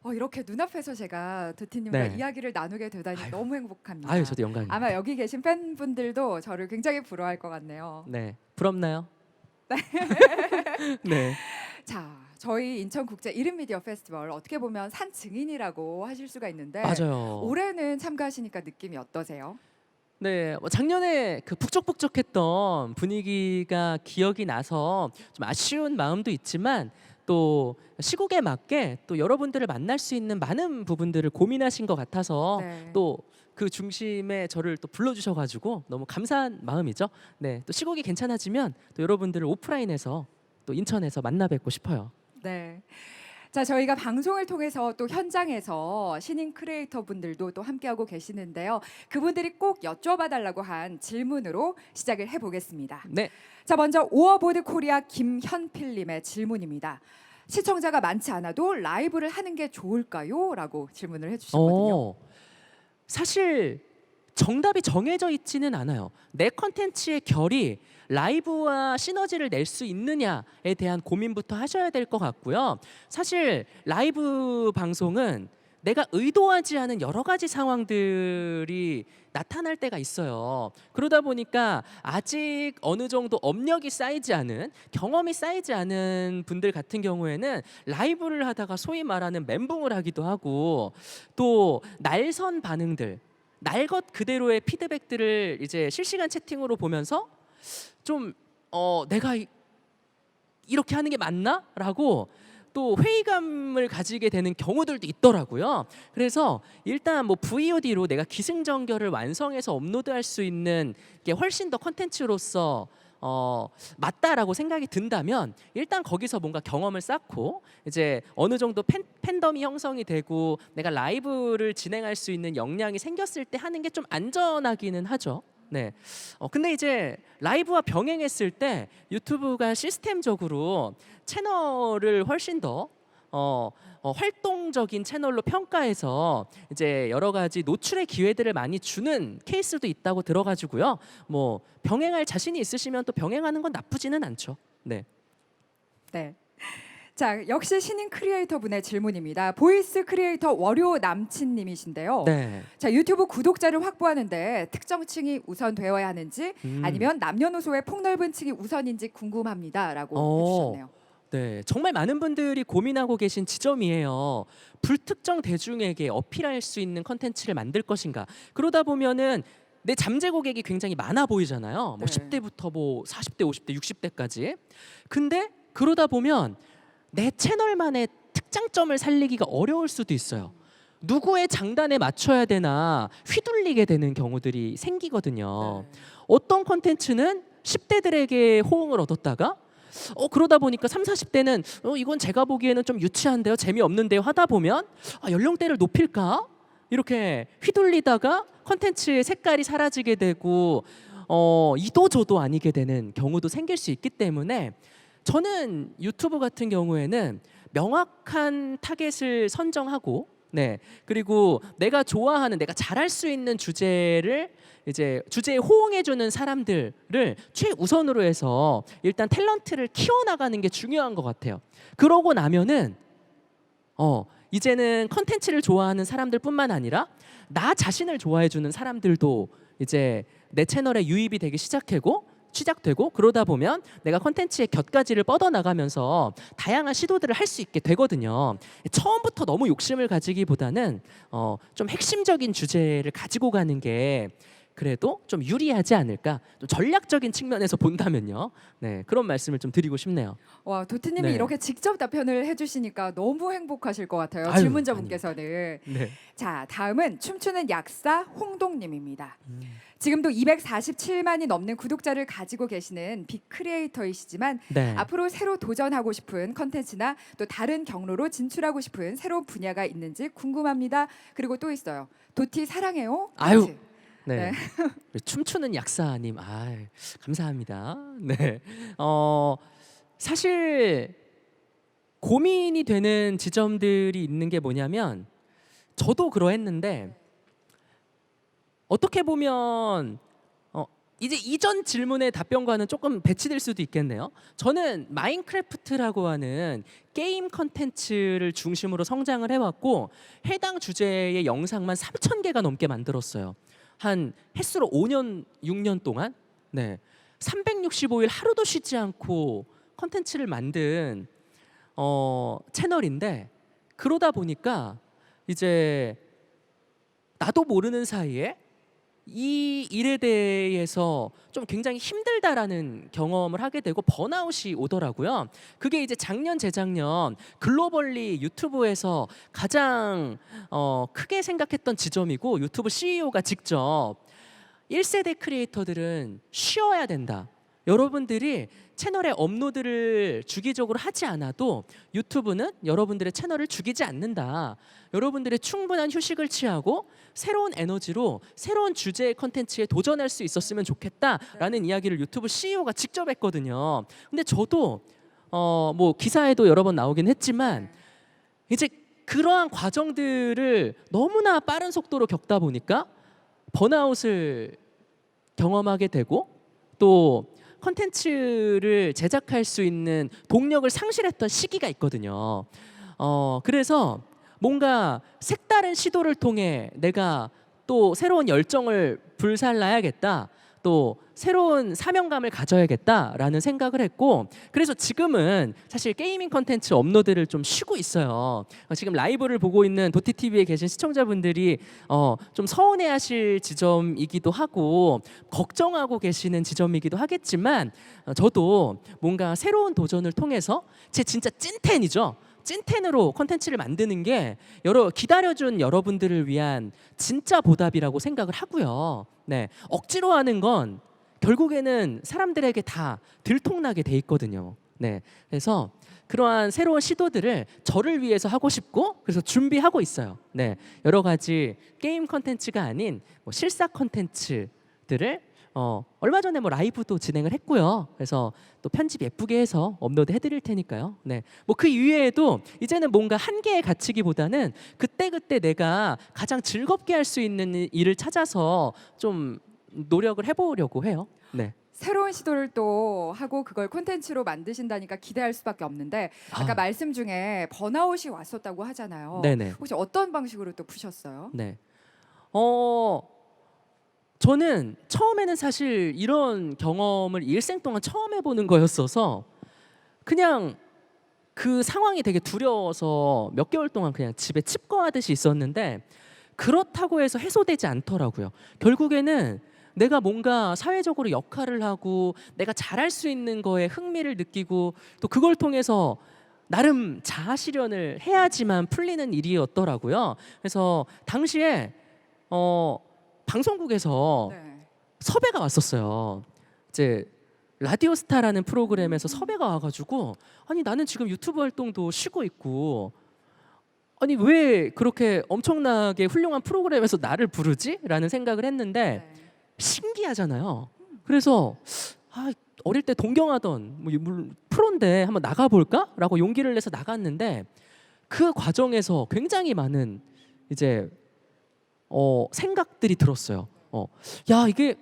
이렇게 눈앞에서 제가 도티님과 네. 이야기를 나누게 되다니 아유. 너무 행복합니다. 아유, 저도 영광입니다. 아마 여기 계신 팬분들도 저를 굉장히 부러워할 것 같네요. 네, 부럽나요? 네. 자, 저희 인천국제 이름미디어 페스티벌 어떻게 보면 산 증인이라고 하실 수가 있는데 맞아요. 올해는 참가하시니까 느낌이 어떠세요? 네, 작년에 그 북적북적했던 분위기가 기억이 나서 좀 아쉬운 마음도 있지만 또 시국에 맞게 또 여러분들을 만날 수 있는 많은 부분들을 고민하신 것 같아서 네. 또 그 중심에 저를 또 불러주셔가지고 너무 감사한 마음이죠. 네, 또 시국이 괜찮아지면 또 여러분들을 오프라인에서 또 인천에서 만나 뵙고 싶어요. 네. 자, 저희가 방송을 통해서 또 현장에서 신인 크리에이터 분들도 또 함께하고 계시는데요. 그분들이 꼭 여쭤봐달라고 한 질문으로 시작을 해보겠습니다. 네, 자, 먼저 오어보드 코리아 김현필님의 질문입니다. 시청자가 많지 않아도 라이브를 하는 게 좋을까요? 라고 질문을 해주셨거든요. 사실 정답이 정해져 있지는 않아요. 내 컨텐츠의 결이 라이브와 시너지를 낼 수 있느냐에 대한 고민부터 하셔야 될 것 같고요. 사실 라이브 방송은 내가 의도하지 않은 여러 가지 상황들이 나타날 때가 있어요. 그러다 보니까 아직 어느 정도 업력이 쌓이지 않은, 경험이 쌓이지 않은 분들 같은 경우에는 라이브를 하다가 소위 말하는 멘붕을 하기도 하고 또 날선 반응들, 날 것 그대로의 피드백들을 이제 실시간 채팅으로 보면서 좀 내가 이렇게 하는 게 맞나? 라고 또 회의감을 가지게 되는 경우들도 있더라고요. 그래서 일단 뭐 VOD로 내가 기승전결을 완성해서 업로드할 수 있는 게 훨씬 더 컨텐츠로서 맞다라고 생각이 든다면 일단 거기서 뭔가 경험을 쌓고 이제 어느 정도 팬덤이 형성이 되고 내가 라이브를 진행할 수 있는 역량이 생겼을 때 하는 게 좀 안전하기는 하죠. 네. 근데 이제 라이브와 병행했을 때 유튜브가 시스템적으로 채널을 훨씬 더 활동적인 채널로 평가해서 이제 여러 가지 노출의 기회들을 많이 주는 케이스도 있다고 들어가지고요. 뭐 병행할 자신이 있으시면 또 병행하는 건 나쁘지는 않죠. 네. 네. 자, 역시 신인 크리에이터 분의 질문입니다. 보이스 크리에이터 월요 남친님이신데요. 네. 자, 유튜브 구독자를 확보하는데 특정층이 우선 되어야 하는지 아니면 남녀노소의 폭넓은 층이 우선인지 궁금합니다라고 해주셨네요. 네, 정말 많은 분들이 고민하고 계신 지점이에요. 불특정 대중에게 어필할 수 있는 컨텐츠를 만들 것인가. 그러다 보면은 내 잠재 고객이 굉장히 많아 보이잖아요. 뭐 네. 10대부터 뭐 40대, 50대, 60대까지. 근데 그러다 보면 내 채널만의 특장점을 살리기가 어려울 수도 있어요. 누구의 장단에 맞춰야 되나 휘둘리게 되는 경우들이 생기거든요. 네. 어떤 컨텐츠는 10대들에게 호응을 얻었다가 그러다 보니까 3, 40대는 이건 제가 보기에는 좀 유치한데요, 재미없는데요 하다 보면 연령대를 높일까? 이렇게 휘둘리다가 컨텐츠의 색깔이 사라지게 되고 이도저도 아니게 되는 경우도 생길 수 있기 때문에 저는 유튜브 같은 경우에는 명확한 타겟을 선정하고 그리고 내가 좋아하는, 내가 잘할 수 있는 주제를 이제 주제에 호응해주는 사람들을 최우선으로 해서 일단 탤런트를 키워나가는 게 중요한 것 같아요. 그러고 나면은 이제는 컨텐츠를 좋아하는 사람들뿐만 아니라 나 자신을 좋아해주는 사람들도 이제 내 채널에 유입이 되기 시작되고 그러다 보면 내가 컨텐츠의 곁가지를 뻗어나가면서 다양한 시도들을 할 수 있게 되거든요. 처음부터 너무 욕심을 가지기보다는 좀 핵심적인 주제를 가지고 가는 게 그래도 좀 유리하지 않을까? 좀 전략적인 측면에서 본다면요. 네, 그런 말씀을 좀 드리고 싶네요. 와, 도트님이 네. 이렇게 직접 답변을 해주시니까 너무 행복하실 것 같아요. 아유, 질문자분께서는. 네. 자, 다음은 춤추는 약사 홍동님입니다. 음. 지금도 247만이 넘는 구독자를 가지고 계시는 빅 크리에이터이시지만 네. 앞으로 새로 도전하고 싶은 컨텐츠나 또 다른 경로로 진출하고 싶은 새로운 분야가 있는지 궁금합니다. 그리고 또 있어요. 도티 사랑해요. 아유. 하트. 네. 네. 우리 춤추는 약사님, 감사합니다. 네. 사실 고민이 되는 지점들이 있는 게 뭐냐면 저도 그러했는데 어떻게 보면 이제 이전 질문의 답변과는 조금 배치될 수도 있겠네요. 저는 마인크래프트라고 하는 게임 컨텐츠를 중심으로 성장을 해왔고 해당 주제의 영상만 3,000개가 넘게 만들었어요. 한 횟수로 5년, 6년 동안 365일 하루도 쉬지 않고 컨텐츠를 만든 채널인데 그러다 보니까 이제 나도 모르는 사이에 이 일에 대해서 좀 굉장히 힘들다라는 경험을 하게 되고 번아웃이 오더라고요. 그게 이제 작년 재작년 글로벌리 유튜브에서 가장 크게 생각했던 지점이고 유튜브 CEO가 직접 1세대 크리에이터들은 쉬어야 된다. 여러분들이 채널에 업로드를 주기적으로 하지 않아도 유튜브는 여러분들의 채널을 죽이지 않는다. 여러분들의 충분한 휴식을 취하고 새로운 에너지로 새로운 주제의 컨텐츠에 도전할 수 있었으면 좋겠다라는 이야기를 유튜브 CEO가 직접 했거든요. 근데 저도 뭐 기사에도 여러 번 나오긴 했지만 이제 그러한 과정들을 너무나 빠른 속도로 겪다 보니까 번아웃을 경험하게 되고 또 컨텐츠를 제작할 수 있는 동력을 상실했던 시기가 있거든요. 그래서 뭔가 색다른 시도를 통해 내가 또 새로운 열정을 불살라야겠다. 또 새로운 사명감을 가져야겠다라는 생각을 했고 그래서 지금은 사실 게이밍 컨텐츠 업로드를 좀 쉬고 있어요. 지금 라이브를 보고 있는 도티TV에 계신 시청자분들이 좀 서운해하실 지점이기도 하고 걱정하고 계시는 지점이기도 하겠지만 저도 뭔가 새로운 도전을 통해서 제 진짜 찐텐이죠. 찐텐으로 컨텐츠를 만드는 게 기다려준 여러분들을 위한 진짜 보답이라고 생각을 하고요. 네, 억지로 하는 건 결국에는 사람들에게 다 들통나게 돼 있거든요. 네, 그래서 그러한 새로운 시도들을 저를 위해서 하고 싶고 그래서 준비하고 있어요. 네, 여러 가지 게임 컨텐츠가 아닌 뭐 실사 컨텐츠들을 얼마 전에 뭐 라이브도 진행을 했고요. 그래서 또 편집 예쁘게 해서 업로드 해드릴 테니까요. 네, 뭐 그 이외에도 이제는 뭔가 한계에 갇히기보다는 그때그때 내가 가장 즐겁게 할 수 있는 일을 찾아서 좀 노력을 해보려고 해요. 네. 새로운 시도를 또 하고 그걸 콘텐츠로 만드신다니까 기대할 수밖에 없는데 아까 말씀 중에 번아웃이 왔었다고 하잖아요. 네네. 혹시 어떤 방식으로 또 푸셨어요? 네. 저는 처음에는 사실 이런 경험을 일생 동안 처음 해보는 거였어서 그냥 그 상황이 되게 두려워서 몇 개월 동안 그냥 집에 칩거하듯이 있었는데 그렇다고 해서 해소되지 않더라고요. 결국에는 내가 뭔가 사회적으로 역할을 하고 내가 잘할 수 있는 거에 흥미를 느끼고 또 그걸 통해서 나름 자아 실현을 해야지만 풀리는 일이었더라고요. 그래서 당시에 방송국에서 네. 섭외가 왔었어요. 이제 라디오스타라는 프로그램에서 섭외가 와가지고 아니 나는 지금 유튜브 활동도 쉬고 있고 아니 왜 그렇게 엄청나게 훌륭한 프로그램에서 나를 부르지? 라는 생각을 했는데 네. 신기하잖아요. 그래서 어릴 때 동경하던 물론 프로인데 한번 나가볼까? 라고 용기를 내서 나갔는데 그 과정에서 굉장히 많은 이제 생각들이 들었어요. 야 이게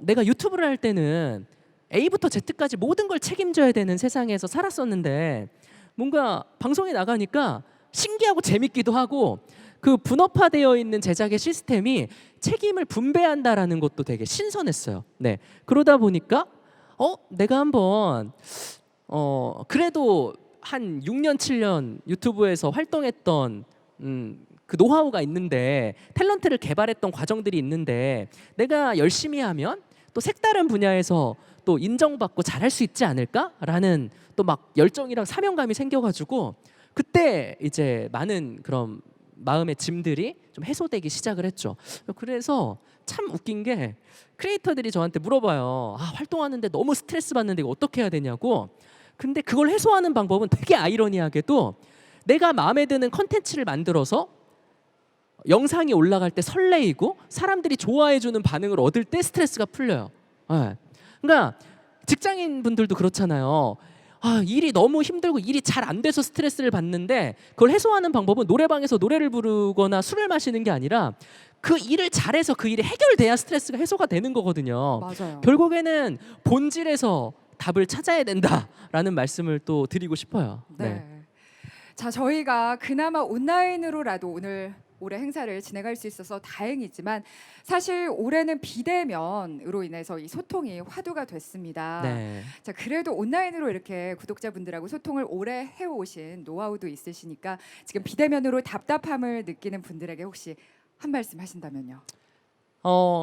내가 유튜브를 할 때는 A부터 Z까지 모든 걸 책임져야 되는 세상에서 살았었는데 뭔가 방송에 나가니까 신기하고 재밌기도 하고 그 분업화되어 있는 제작의 시스템이 책임을 분배한다라는 것도 되게 신선했어요. 네, 그러다 보니까 내가 한번 그래도 한 6년 7년 유튜브에서 활동했던 그 노하우가 있는데 탤런트를 개발했던 과정들이 있는데 내가 열심히 하면 또 색다른 분야에서 또 인정받고 잘할 수 있지 않을까라는 또 막 열정이랑 사명감이 생겨가지고 그때 이제 많은 그런 마음의 짐들이 좀 해소되기 시작을 했죠. 그래서 참 웃긴 게 크리에이터들이 저한테 물어봐요. 아, 활동하는데 너무 스트레스 받는데 이거 어떻게 해야 되냐고. 근데 그걸 해소하는 방법은 되게 아이러니하게도 내가 마음에 드는 컨텐츠를 만들어서 영상이 올라갈 때 설레이고 사람들이 좋아해 주는 반응을 얻을 때 스트레스가 풀려요. 네. 그러니까 직장인 분들도 그렇잖아요. 아, 일이 너무 힘들고 일이 잘 안 돼서 스트레스를 받는데 그걸 해소하는 방법은 노래방에서 노래를 부르거나 술을 마시는 게 아니라 그 일을 잘해서 그 일이 해결돼야 스트레스가 해소가 되는 거거든요. 맞아요. 결국에는 본질에서 답을 찾아야 된다라는 말씀을 또 드리고 싶어요. 네. 자, 저희가 그나마 온라인으로라도 올해 행사를 진행할 수 있어서 다행이지만 사실 올해는 비대면으로 인해서 이 소통이 화두가 됐습니다. 네. 자, 그래도 온라인으로 이렇게 구독자분들하고 소통을 오래 해오신 노하우도 있으시니까 지금 비대면으로 답답함을 느끼는 분들에게 혹시 한 말씀 하신다면요.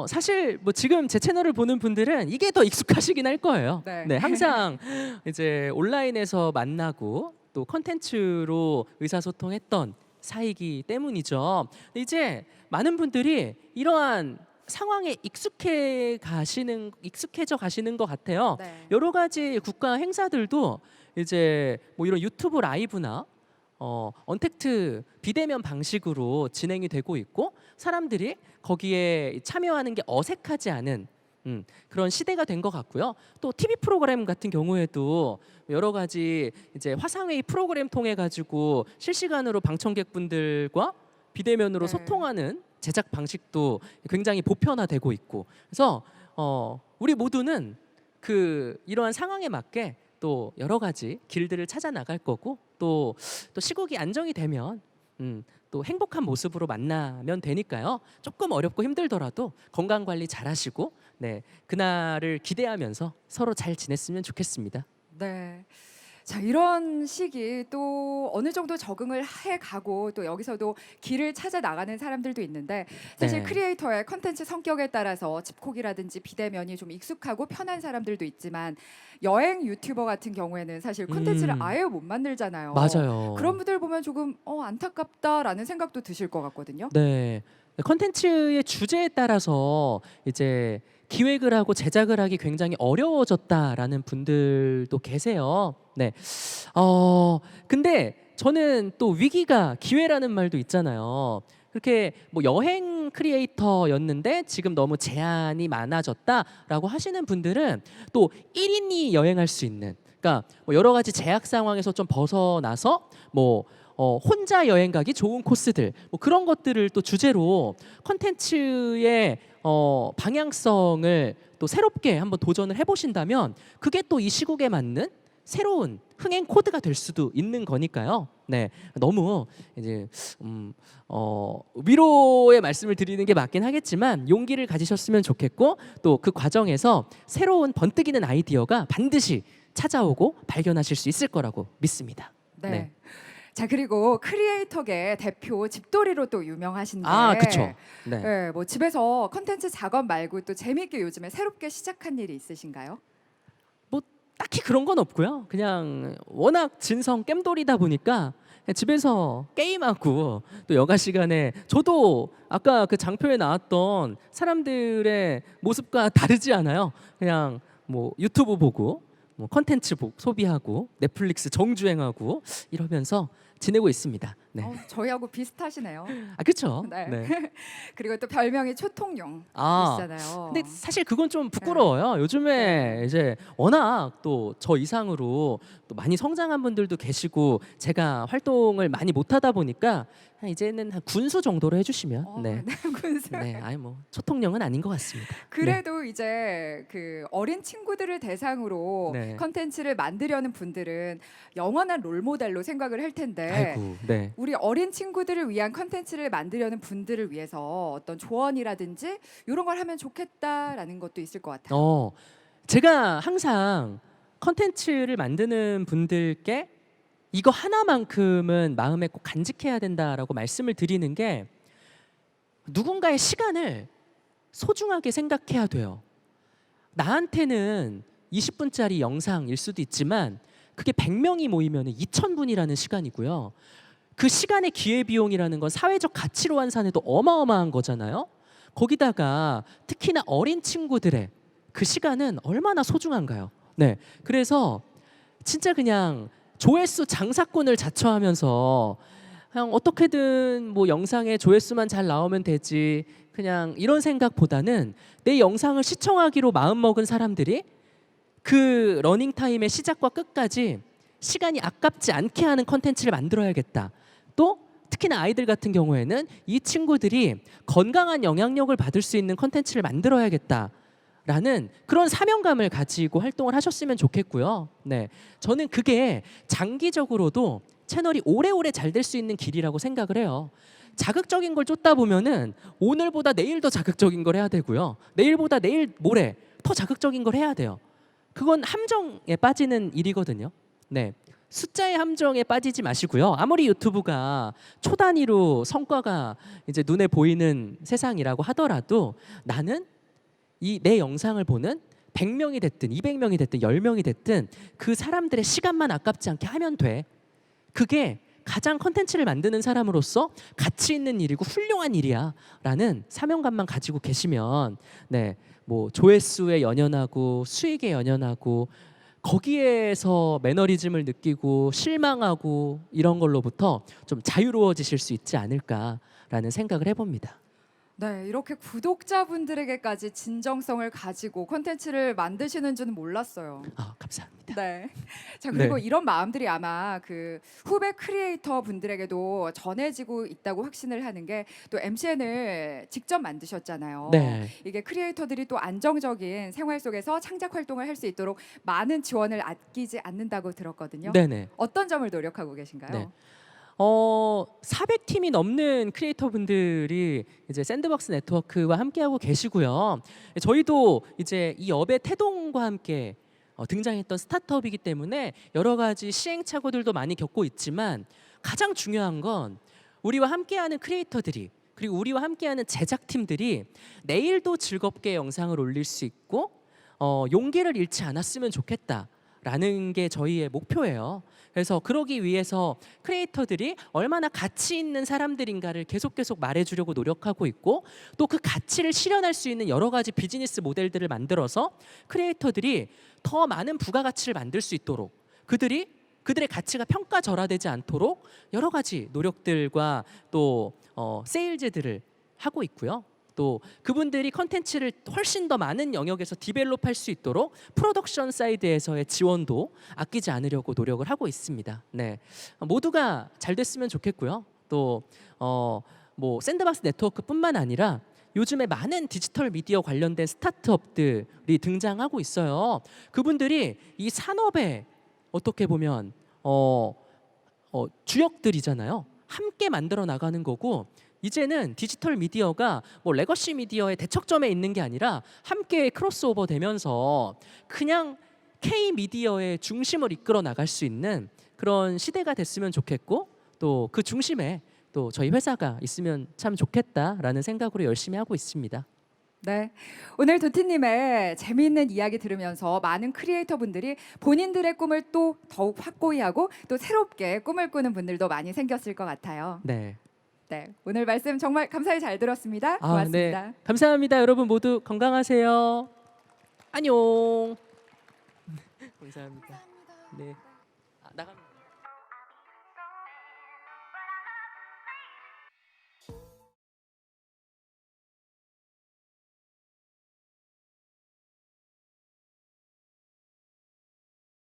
사실 뭐 지금 제 채널을 보는 분들은 이게 더 익숙하시긴 할 거예요. 네. 네, 항상 이제 온라인에서 만나고 또 컨텐츠로 의사소통했던 사이기 때문이죠. 근데 이제 많은 분들이 이러한 상황에 익숙해져 가시는 것 같아요. 네. 여러 가지 국가 행사들도 이제 뭐 이런 유튜브 라이브나 언택트 비대면 방식으로 진행이 되고 있고 사람들이 거기에 참여하는 게 어색하지 않은 그런 시대가 된 것 같고요. 또 TV 프로그램 같은 경우에도 여러 가지 이제 화상회의 프로그램 통해 가지고 실시간으로 방청객분들과 비대면으로 네. 소통하는 제작 방식도 굉장히 보편화되고 있고 그래서 우리 모두는 이러한 상황에 맞게 또 여러 가지 길들을 찾아 나갈 거고 또 시국이 안정이 되면 또 행복한 모습으로 만나면 되니까요. 조금 어렵고 힘들더라도 건강 관리 잘하시고 네, 그날을 기대하면서 서로 잘 지냈으면 좋겠습니다. 네. 자, 이런 시기 또 어느 정도 적응을 해가고 또 여기서도 길을 찾아 나가는 사람들도 있는데 사실 네. 크리에이터의 컨텐츠 성격에 따라서 집콕이라든지 비대면이 좀 익숙하고 편한 사람들도 있지만 여행 유튜버 같은 경우에는 사실 컨텐츠를 아예 못 만들잖아요. 맞아요. 그런 분들 보면 조금 안타깝다라는 생각도 드실 것 같거든요. 네. 컨텐츠의 주제에 따라서 이제 기획을 하고 제작을 하기 굉장히 어려워졌다라는 분들도 계세요. 네. 근데 저는 또 위기가 기회라는 말도 있잖아요. 그렇게 뭐 여행 크리에이터였는데 지금 너무 제한이 많아졌다라고 하시는 분들은 또 1인이 여행할 수 있는 그러니까 뭐 여러 가지 제약 상황에서 좀 벗어나서 뭐 혼자 여행 가기 좋은 코스들 뭐 그런 것들을 또 주제로 컨텐츠의 방향성을 또 새롭게 한번 도전을 해보신다면 그게 또 이 시국에 맞는 새로운 흥행 코드가 될 수도 있는 거니까요. 네, 너무 이제 위로의 말씀을 드리는 게 맞긴 하겠지만 용기를 가지셨으면 좋겠고 또 그 과정에서 새로운 번뜩이는 아이디어가 반드시 찾아오고 발견하실 수 있을 거라고 믿습니다. 네. 네. 자, 그리고 크리에이터계 대표 집돌이로 또 유명하신데 아, 그렇죠. 네. 네, 뭐 집에서 컨텐츠 작업 말고 또 재미있게 요즘에 새롭게 시작한 일이 있으신가요? 뭐 딱히 그런 건 없고요. 그냥 워낙 진성 겜돌이다 보니까 그냥 집에서 게임하고 또 여가 시간에 저도 아까 그 장표에 나왔던 사람들의 모습과 다르지 않아요. 그냥 뭐 유튜브 보고 뭐 컨텐츠 소비하고 넷플릭스 정주행하고 이러면서 지내고 있습니다. 네. 저희하고 비슷하시네요. 아, 그렇죠. 네. 네. 그리고 또 별명이 초통용 아, 이시잖아요. 근데 사실 그건 좀 부끄러워요. 요즘에 이제 워낙 또 저 이상으로 또 많이 성장한 분들도 계시고 제가 활동을 많이 못 하다 보니까 이제는 한 군수 정도로 해주시면 네. 네, 군수. 네, 아니 뭐 초통령은 아닌 것 같습니다. 그래도 이제 그 어린 친구들을 대상으로 네. 컨텐츠를 만들려는 분들은 영원한 롤모델로 생각을 할 텐데 아이고, 네. 우리 어린 친구들을 위한 컨텐츠를 만들려는 분들을 위해서 어떤 조언이라든지 이런 걸 하면 좋겠다라는 것도 있을 것 같아요. 제가 항상 컨텐츠를 만드는 분들께 이거 하나만큼은 마음에 꼭 간직해야 된다라고 말씀을 드리는 게 누군가의 시간을 소중하게 생각해야 돼요. 나한테는 20분짜리 영상일 수도 있지만 그게 100명이 모이면 2,000분이라는 시간이고요. 그 시간의 기회비용이라는 건 사회적 가치로 환산해도 어마어마한 거잖아요. 거기다가 특히나 어린 친구들의 그 시간은 얼마나 소중한가요? 네, 그래서 진짜 그냥 조회수 장사꾼을 자처하면서 그냥 어떻게든 뭐 영상에 조회수만 잘 나오면 되지, 그냥 이런 생각보다는 내 영상을 시청하기로 마음먹은 사람들이 그 러닝타임의 시작과 끝까지 시간이 아깝지 않게 하는 컨텐츠를 만들어야겠다. 또 특히나 아이들 같은 경우에는 이 친구들이 건강한 영향력을 받을 수 있는 컨텐츠를 만들어야겠다 라는 그런 사명감을 가지고 활동을 하셨으면 좋겠고요. 네, 저는 그게 장기적으로도 채널이 오래오래 잘 될 수 있는 길이라고 생각을 해요. 자극적인 걸 쫓다 보면은 오늘보다 내일 더 자극적인 걸 해야 되고요. 내일보다 내일 모레 더 자극적인 걸 해야 돼요. 그건 함정에 빠지는 일이거든요. 네, 숫자의 함정에 빠지지 마시고요. 아무리 유튜브가 초 단위로 성과가 이제 눈에 보이는 세상이라고 하더라도 나는 이 내 영상을 보는 100명이 됐든 200명이 됐든 10명이 됐든 그 사람들의 시간만 아깝지 않게 하면 돼. 그게 가장 컨텐츠를 만드는 사람으로서 가치 있는 일이고 훌륭한 일이야 라는 사명감만 가지고 계시면, 네, 뭐 조회수에 연연하고 수익에 연연하고 거기에서 매너리즘을 느끼고 실망하고 이런 걸로부터 좀 자유로워지실 수 있지 않을까라는 생각을 해봅니다. 네, 이렇게 구독자분들에게까지 진정성을 가지고 콘텐츠를 만드시는 줄은 몰랐어요. 감사합니다. 네. 자, 그리고 네. 이런 마음들이 아마 그 후배 크리에이터 분들에게도 전해지고 있다고 확신을 하는 게, 또 MCN을 직접 만드셨잖아요. 네. 이게 크리에이터들이 또 안정적인 생활 속에서 창작 활동을 할 수 있도록 많은 지원을 아끼지 않는다고 들었거든요. 네네. 어떤 점을 노력하고 계신가요? 네. 400팀이 넘는 크리에이터 분들이 이제 샌드박스 네트워크와 함께하고 계시고요. 저희도 이제 이 업의 태동과 함께 등장했던 스타트업이기 때문에 여러 가지 시행착오들도 많이 겪고 있지만 가장 중요한 건 우리와 함께하는 크리에이터들이, 그리고 우리와 함께하는 제작팀들이 내일도 즐겁게 영상을 올릴 수 있고 용기를 잃지 않았으면 좋겠다라는 게 저희의 목표예요. 그래서 그러기 위해서 크리에이터들이 얼마나 가치 있는 사람들인가를 계속 말해주려고 노력하고 있고, 또 그 가치를 실현할 수 있는 여러 가지 비즈니스 모델들을 만들어서 크리에이터들이 더 많은 부가가치를 만들 수 있도록, 그들의 가치가 평가절하되지 않도록 여러 가지 노력들과 또 세일즈들을 하고 있고요. 또 그분들이 컨텐츠를 훨씬 더 많은 영역에서 디벨롭할 수 있도록 프로덕션 사이드에서의 지원도 아끼지 않으려고 노력을 하고 있습니다. 네, 모두가 잘 됐으면 좋겠고요. 또 뭐 샌드박스 네트워크뿐만 아니라 요즘에 많은 디지털 미디어 관련된 스타트업들이 등장하고 있어요. 그분들이 이 산업에 어떻게 보면 주역들이잖아요. 함께 만들어 나가는 거고, 이제는 디지털 미디어가 뭐 레거시 미디어의 대척점에 있는 게 아니라 함께 크로스오버 되면서 그냥 K 미디어의 중심을 이끌어 나갈 수 있는 그런 시대가 됐으면 좋겠고, 또 그 중심에 또 저희 회사가 있으면 참 좋겠다라는 생각으로 열심히 하고 있습니다. 네, 오늘 도티님의 재미있는 이야기 들으면서 많은 크리에이터 분들이 본인들의 꿈을 또 더욱 확고히 하고 또 새롭게 꿈을 꾸는 분들도 많이 생겼을 것 같아요. 네. 네, 오늘 말씀 정말 감사히 잘 들었습니다. 고맙습니다. 네. 감사합니다. 여러분 모두 건강하세요. 안녕. 감사합니다. 네. 나갑니다.